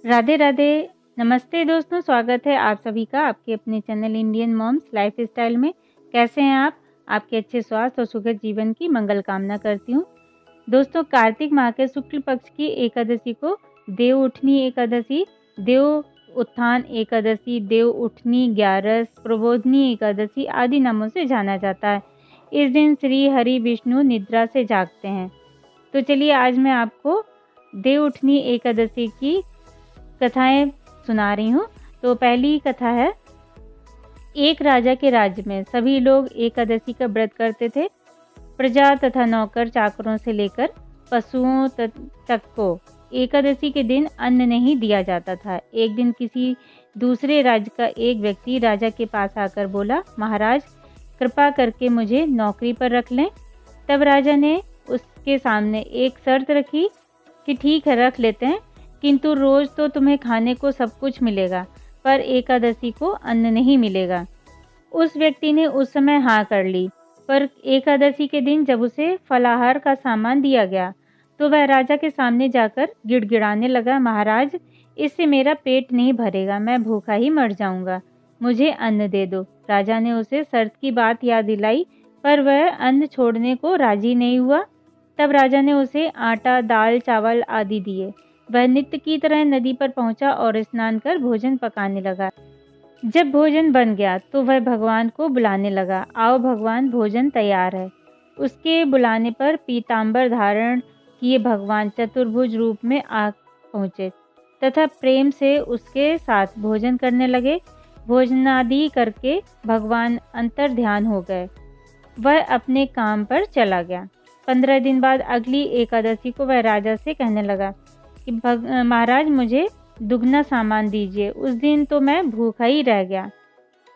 राधे राधे। नमस्ते दोस्तों, स्वागत है आप सभी का आपके अपने चैनल इंडियन मॉम्स लाइफस्टाइल में। कैसे हैं आप? आपके अच्छे स्वास्थ्य और सुखद जीवन की मंगल कामना करती हूँ। दोस्तों, कार्तिक माह के शुक्ल पक्ष की एकादशी को देव उठनी एकादशी, देव उत्थान एकादशी, देव उठनी, ग्यारस, प्रबोधनी एकादशी आदि नामों से जाना जाता है। इस दिन श्री हरि विष्णु निद्रा से जागते हैं। तो चलिए आज मैं आपको देव उठनी एकादशी की कथाएं सुना रही हूँ। तो पहली कथा है, एक राजा के राज्य में सभी लोग एकादशी का व्रत करते थे। प्रजा तथा नौकर चाकरों से लेकर पशुओं तक को एकादशी के दिन अन्न नहीं दिया जाता था। एक दिन किसी दूसरे राज्य का एक व्यक्ति राजा के पास आकर बोला, महाराज कृपा करके मुझे नौकरी पर रख लें। तब राजा ने उसके सामने एक शर्त रखी कि ठीक है, रख लेते हैं, किंतु रोज तो तुम्हें खाने को सब कुछ मिलेगा, पर एकादशी को अन्न नहीं मिलेगा। उस व्यक्ति ने उस समय हाँ कर ली, पर एकादशी के दिन जब उसे फलाहार का सामान दिया गया तो वह राजा के सामने जाकर गिड़गिड़ाने लगा, महाराज इससे मेरा पेट नहीं भरेगा, मैं भूखा ही मर जाऊंगा, मुझे अन्न दे दो। राजा ने उसे शर्त की बात याद दिलाई, पर वह अन्न छोड़ने को राजी नहीं हुआ। तब राजा ने उसे आटा, दाल, चावल आदि दिए। वह नित्य की तरह नदी पर पहुंचा और स्नान कर भोजन पकाने लगा। जब भोजन बन गया तो वह भगवान को बुलाने लगा, आओ भगवान, भोजन तैयार है। उसके बुलाने पर पीतांबर धारण किए भगवान चतुर्भुज रूप में आ पहुँचे तथा प्रेम से उसके साथ भोजन करने लगे। भोजनादि करके भगवान अंतर ध्यान हो गए। वह अपने काम पर चला गया। 15 दिन बाद अगली एकादशी को वह राजा से कहने लगा कि महाराज मुझे दुगना सामान दीजिए, उस दिन तो मैं भूखा ही रह गया।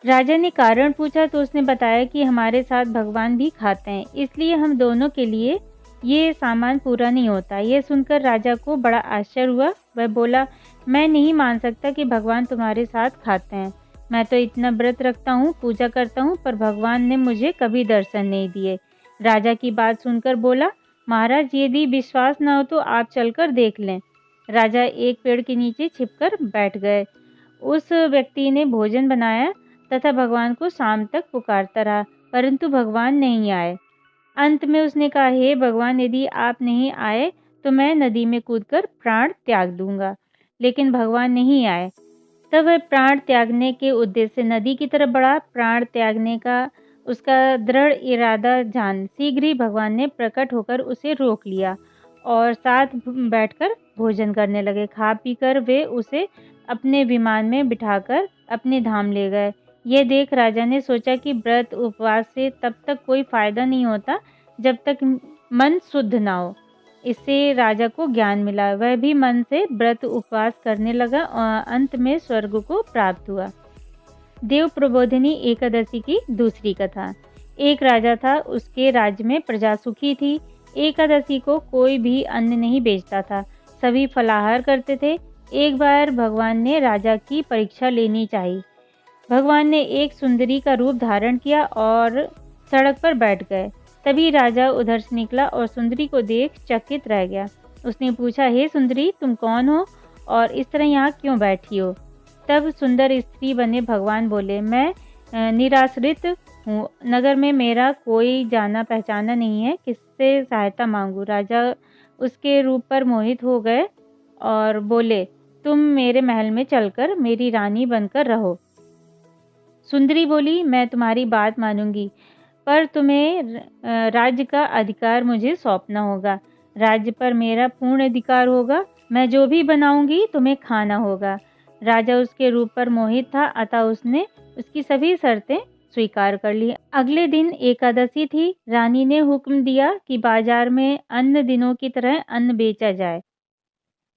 राजा ने कारण पूछा तो उसने बताया कि हमारे साथ भगवान भी खाते हैं, इसलिए हम दोनों के लिए ये सामान पूरा नहीं होता। यह सुनकर राजा को बड़ा आश्चर्य हुआ। वह बोला, मैं नहीं मान सकता कि भगवान तुम्हारे साथ खाते हैं। मैं तो इतना व्रत रखता हूँ, पूजा करता हूँ, पर भगवान ने मुझे कभी दर्शन नहीं दिए। राजा की बात सुनकर बोला, महाराज यदि विश्वास न हो तो आप चलकर देख लें। राजा एक पेड़ के नीचे छिपकर बैठ गए। उस व्यक्ति ने भोजन बनाया तथा भगवान को शाम तक पुकारता रहा, परंतु भगवान नहीं आए। अंत में उसने कहा, हे भगवान, यदि आप नहीं आए तो मैं नदी में कूदकर प्राण त्याग दूंगा। लेकिन भगवान नहीं आए। तब वह प्राण त्यागने के उद्देश्य से नदी की तरफ बढ़ा। प्राण त्यागने का उसका दृढ़ इरादा जान शीघ्र ही भगवान ने प्रकट होकर उसे रोक लिया और साथ बैठकर भोजन करने लगे। खा पीकर वे उसे अपने विमान में बिठाकर अपने धाम ले गए। यह देख राजा ने सोचा कि व्रत उपवास से तब तक कोई फायदा नहीं होता जब तक मन शुद्ध ना हो। इससे राजा को ज्ञान मिला। वह भी मन से व्रत उपवास करने लगा और अंत में स्वर्ग को प्राप्त हुआ। देव प्रबोधिनी एकादशी की दूसरी कथा। एक राजा था, उसके राज्य में प्रजा सुखी थी। एकादशी को कोई भी अन्न नहीं बेचता था, सभी फलाहार करते थे। एक बार भगवान ने राजा की परीक्षा लेनी चाहिए। भगवान ने एक सुंदरी का रूप धारण किया और सड़क पर बैठ गए। तभी राजा उधर से निकला और सुंदरी को देख चकित रह गया। उसने पूछा, हे सुंदरी, तुम कौन हो और इस तरह यहाँ क्यों बैठी हो? तब सुंदर स्त्री बने भगवान बोले, मैं निराश्रित हूँ, नगर में मेरा कोई जाना पहचाना नहीं है, किससे सहायता मांगू? राजा उसके रूप पर मोहित हो गए और बोले, तुम मेरे महल में चलकर मेरी रानी बनकर रहो। सुंदरी बोली, मैं तुम्हारी बात मानूंगी, पर तुम्हें राज्य का अधिकार मुझे सौंपना होगा। राज्य पर मेरा पूर्ण अधिकार होगा। मैं जो भी बनाऊंगी तुम्हें खाना होगा। राजा उसके रूप पर मोहित था, अतः उसने उसकी सभी शर्तें स्वीकार कर ली। अगले दिन एकादशी थी। रानी ने हुक्म दिया कि बाजार में अन्य दिनों की तरह अन्न बेचा जाए।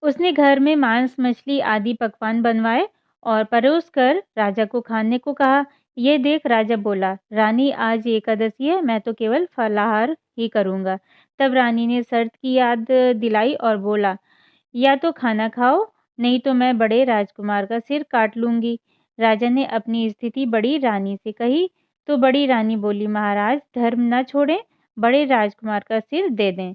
उसने घर में मांस, मछली आदि पकवान बनवाए और परोस कर राजा को खाने को कहा। ये देख राजा बोला, रानी आज एकादशी है, मैं तो केवल फलाहार ही करूंगा। तब रानी ने शर्त की याद दिलाई और बोला, या तो खाना खाओ, नहीं तो मैं बड़े राजकुमार का सिर काट लूंगी। राजा ने अपनी स्थिति बड़ी रानी से कही तो बड़ी रानी बोली, महाराज धर्म न छोड़ें, बड़े राजकुमार का सिर दे दें।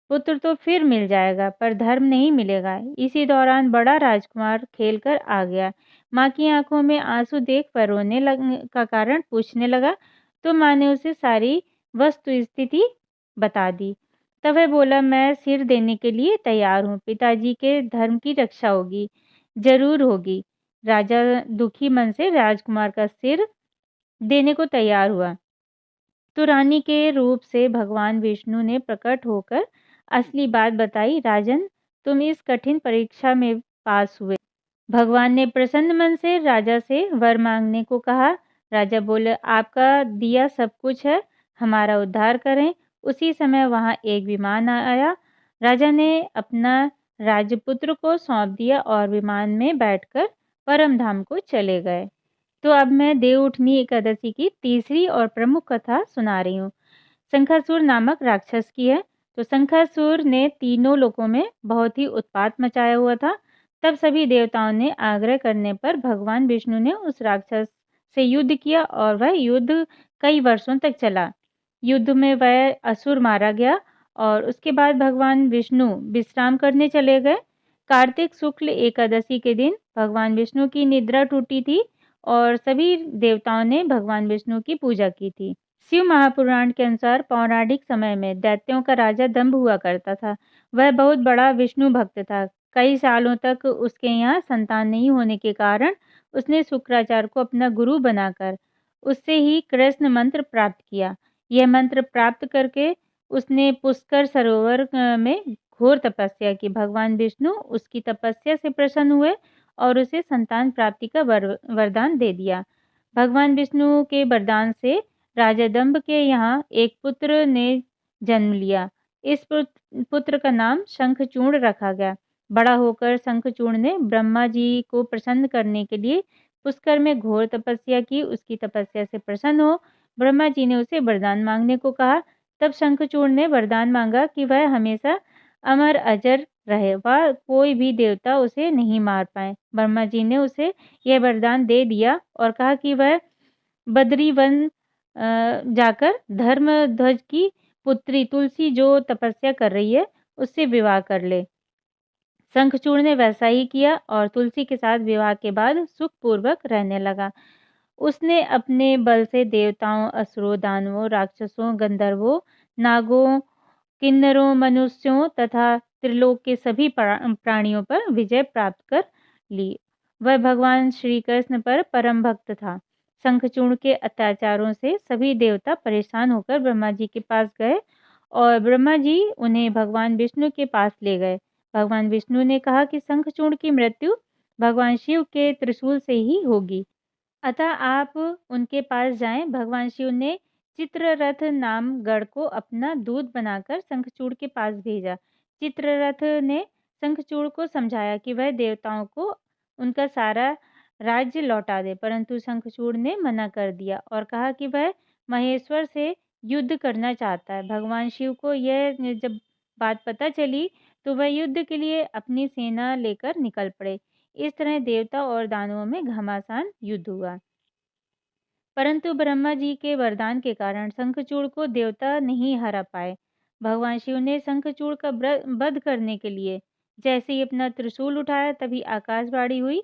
पुत्र तो फिर मिल जाएगा पर धर्म नहीं मिलेगा। इसी दौरान बड़ा राजकुमार खेलकर आ गया। माँ की आंखों में आंसू देख वह रोने का कारण पूछने लगा तो माँ ने उसे सारी वस्तु स्थिति बता दी। तब वह बोला, मैं सिर देने के लिए तैयार हूँ, पिताजी के धर्म की रक्षा होगी, जरूर होगी। राजा दुखी मन से राजकुमार का सिर देने को तैयार हुआ तो रानी के रूप से भगवान विष्णु ने प्रकट होकर असली बात बताई। राजन, तुम इस कठिन परीक्षा में पास हुए। भगवान ने प्रसन्न मन से राजा से वर मांगने को कहा। राजा बोले, आपका दिया सब कुछ है, हमारा उद्धार करें। उसी समय वहां एक विमान आया। राजा ने अपना राजपुत्र को सौंप दिया और विमान में बैठकर परम धाम को चले गए। तो अब मैं देवउठनी एकादशी की तीसरी और प्रमुख कथा सुना रही हूँ। शंखासुर नामक राक्षस की है। तो शंखासुर ने तीनों लोकों में बहुत ही उत्पात मचाया हुआ था। तब सभी देवताओं ने आग्रह करने पर भगवान विष्णु ने उस राक्षस से युद्ध किया और वह युद्ध कई वर्षों तक चला। युद्ध में वह असुर मारा गया और उसके बाद भगवान विष्णु विश्राम करने चले गए। कार्तिक शुक्ल एकादशी के दिन भगवान विष्णु की निद्रा टूटी थी और सभी देवताओं ने भगवान विष्णु की पूजा की थी। शिव महापुराण के अनुसार पौराणिक समय में दैत्यों का राजा दंभ हुआ करता था। वह बहुत बड़ा विष्णु भक्त था। कई सालों तक उसके यहाँ संतान नहीं होने के कारण उसने शुक्राचार्य को अपना गुरु बनाकर उससे ही कृष्ण मंत्र प्राप्त किया। यह मंत्र प्राप्त करके उसने पुष्कर सरोवर में घोर तपस्या की। भगवान विष्णु उसकी तपस्या से प्रसन्न हुए और उसे संतान प्राप्ति का वरदान दे दिया। भगवान विष्णु के वरदान से राजा दंभ के यहाँ एक पुत्र ने जन्म लिया। इस पुत्र का नाम शंखचूर्ण रखा गया। बड़ा होकर शंखचूर्ण ने ब्रह्मा जी को प्रसन्न करने के लिए पुष्कर में घोर तपस्या की। उसकी तपस्या से प्रसन्न हो ब्रह्मा जी ने उसे वरदान मांगने को कहा। तब शंखचूर्ण ने वरदान मांगा कि वह हमेशा अमर अजर रहे, वह कोई भी देवता उसे नहीं मार पाए। ब्रह्मा जी ने उसे यह वरदान दे दिया और कहा कि वह बद्री वन जाकर धर्मध्वज की पुत्री तुलसी जो तपस्या कर रही है उससे विवाह कर ले। शंखचूर्ण ने वैसा ही किया और तुलसी के साथ विवाह के बाद सुखपूर्वक रहने लगा। उसने अपने बल से देवताओं, असुरों, दानवों, राक्षसों, गंधर्वों, नागों, किन्नरों, मनुष्यों तथा त्रिलोक के सभी प्राणियों पर विजय प्राप्त कर ली। वह भगवान श्री कृष्ण पर परम भक्त था। शंखचूर्ण के अत्याचारों से सभी देवता परेशान होकर ब्रह्मा जी के पास गए और ब्रह्मा जी उन्हें भगवान विष्णु के पास ले गए। भगवान विष्णु ने कहा कि शंखचूर्ण की मृत्यु भगवान शिव के त्रिशूल से ही होगी, अतः आप उनके पास जाएं। भगवान शिव ने चित्ररथ नाम गढ़ को अपना दूत बनाकर शंखचूड़ के पास भेजा। चित्ररथ ने शंखचूड़ को समझाया कि वह देवताओं को उनका सारा राज्य लौटा दे, परंतु शंखचूड़ ने मना कर दिया और कहा कि वह महेश्वर से युद्ध करना चाहता है। भगवान शिव को यह जब बात पता चली तो वह युद्ध के लिए अपनी सेना लेकर निकल पड़े। इस तरह देवता और दानवों में घमासान युद्ध हुआ, परंतु ब्रह्मा जी के वरदान के कारण शंखचूड़ को देवता नहीं हरा पाए। भगवान शिव ने शंखचूड़ का वध करने के लिए जैसे ही अपना त्रिशूल उठाया तभी आकाशवाणी हुई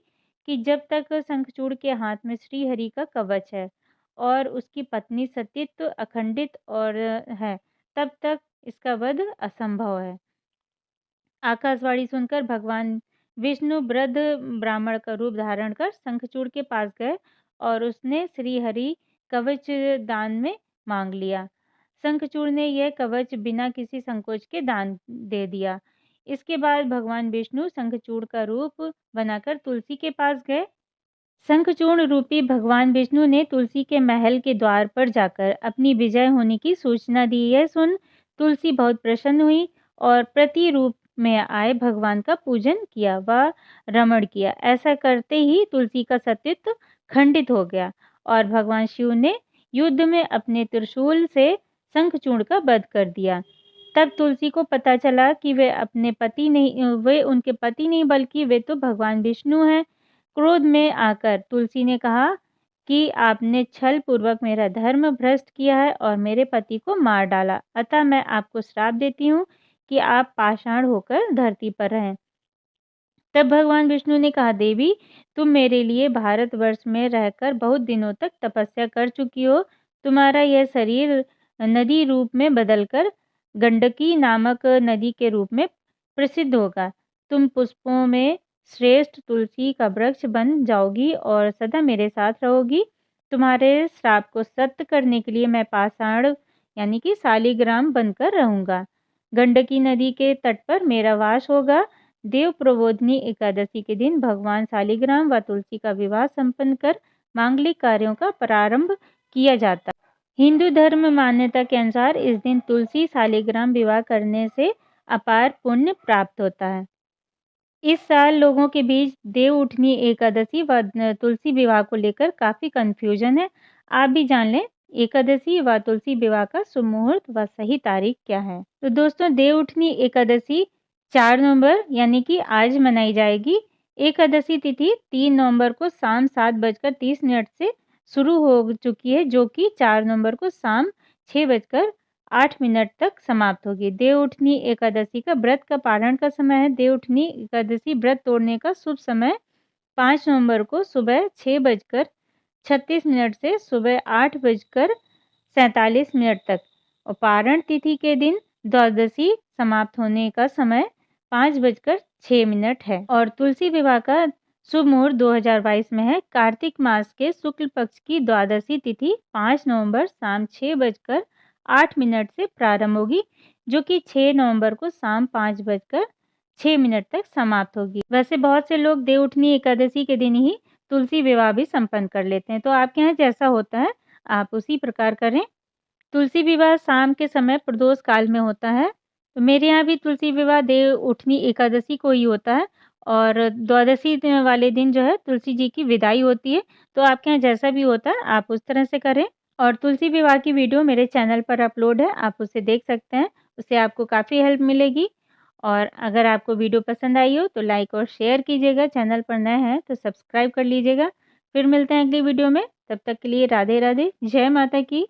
कि जब तक शंखचूड़ के हाथ में श्री हरि का कवच है और उसकी पत्नी सतीत्व अखंडित और है, तब तक इसका वध असंभव है। आकाशवाणी सुनकर भगवान विष्णु वृद्ध ब्राह्मण का रूप धारण कर शंखचूड़ के पास गए और उसने श्री हरि कवच दान में मांग लिया। शंखचूड़ ने यह कवच बिना किसी संकोच के दान दे दिया। इसके बाद भगवान विष्णु शंखचूड़ का रूप बनाकर तुलसी के पास गए। शंखचूर्ण रूपी भगवान विष्णु ने तुलसी के महल के द्वार पर जाकर अपनी विजय होने की सूचना दी। यह सुन तुलसी बहुत प्रसन्न हुई और प्रति रूप में आए भगवान का पूजन किया व रमण किया। ऐसा करते ही तुलसी का सतीत्व खंडित हो गया और भगवान शिव ने युद्ध में अपने त्रिशूल से शंखचूर्ण का वध कर दिया। तब तुलसी को पता चला कि वे उनके पति नहीं बल्कि वे तो भगवान विष्णु हैं। क्रोध में आकर तुलसी ने कहा कि आपने छल पूर्वक मेरा धर्म भ्रष्ट किया है और मेरे पति को मार डाला, अतः मैं आपको श्राप देती हूँ कि आप पाषाण होकर धरती पर रहें। तब भगवान विष्णु ने कहा, देवी, तुम मेरे लिए भारतवर्ष में रहकर बहुत दिनों तक तपस्या कर चुकी हो। तुम्हारा यह शरीर नदी रूप में बदलकर गंडकी नामक नदी के रूप में प्रसिद्ध होगा। तुम पुष्पों में श्रेष्ठ तुलसी का वृक्ष बन जाओगी और सदा मेरे साथ रहोगी। तुम्हारे श्राप को सत्य करने के लिए मैं पाषाण यानी कि शालिग्राम बनकर रहूंगा। गंडकी नदी के तट पर मेरा वास होगा। देव प्रबोधिनी एकादशी के दिन भगवान शालिग्राम व तुलसी का विवाह संपन्न कर मांगलिक कार्यों का प्रारंभ किया जाता है। हिंदू धर्म मान्यता के अनुसार इस दिन तुलसी शालिग्राम विवाह करने से अपार पुण्य प्राप्त होता है। इस साल लोगों के बीच देव उठनी एकादशी व तुलसी विवाह को लेकर काफ़ी कन्फ्यूजन है। आप भी जान लें एकादशी व तुलसी विवाह का शुभ मुहूर्त व सही तारीख क्या है। तो दोस्तों, देव उठनी एकादशी 4 नवंबर यानी कि आज मनाई जाएगी। एकादशी तिथि 3 नवंबर को शाम 7:30 से शुरू हो चुकी है, जो कि 4 नवंबर को शाम 6:08 तक समाप्त होगी। देवउठनी एकादशी का व्रत का पारण का समय है। देवउठनी एकादशी व्रत तोड़ने का शुभ समय 5 नवंबर को सुबह 6:36 से सुबह 8:47 तक और पारण तिथि के दिन द्वादशी समाप्त होने का समय 5:06 है। और तुलसी विवाह का शुभ मुहूर्त 2022 में है। कार्तिक मास के शुक्ल पक्ष की द्वादशी तिथि 5 नवंबर शाम 6:08 से प्रारंभ होगी, जो कि 6 नवंबर को शाम 5:06 तक समाप्त होगी। वैसे बहुत से लोग देवउठनी एकादशी के दिन ही तुलसी विवाह भी संपन्न कर लेते हैं, तो आपके यहाँ जैसा होता है आप उसी प्रकार करें। तुलसी विवाह शाम के समय प्रदोष काल में होता है। तो मेरे यहाँ भी तुलसी विवाह देव उठनी एकादशी को ही होता है और द्वादशी वाले दिन जो है तुलसी जी की विदाई होती है। तो आपके यहाँ जैसा भी होता है आप उस तरह से करें। और तुलसी विवाह की वीडियो मेरे चैनल पर अपलोड है, आप उसे देख सकते हैं। उससे आपको काफ़ी हेल्प मिलेगी। और अगर आपको वीडियो पसंद आई हो तो लाइक और शेयर कीजिएगा। चैनल पर नए हैं तो सब्सक्राइब कर लीजिएगा। फिर मिलते हैं अगली वीडियो में, तब तक के लिए राधे राधे, जय माता की।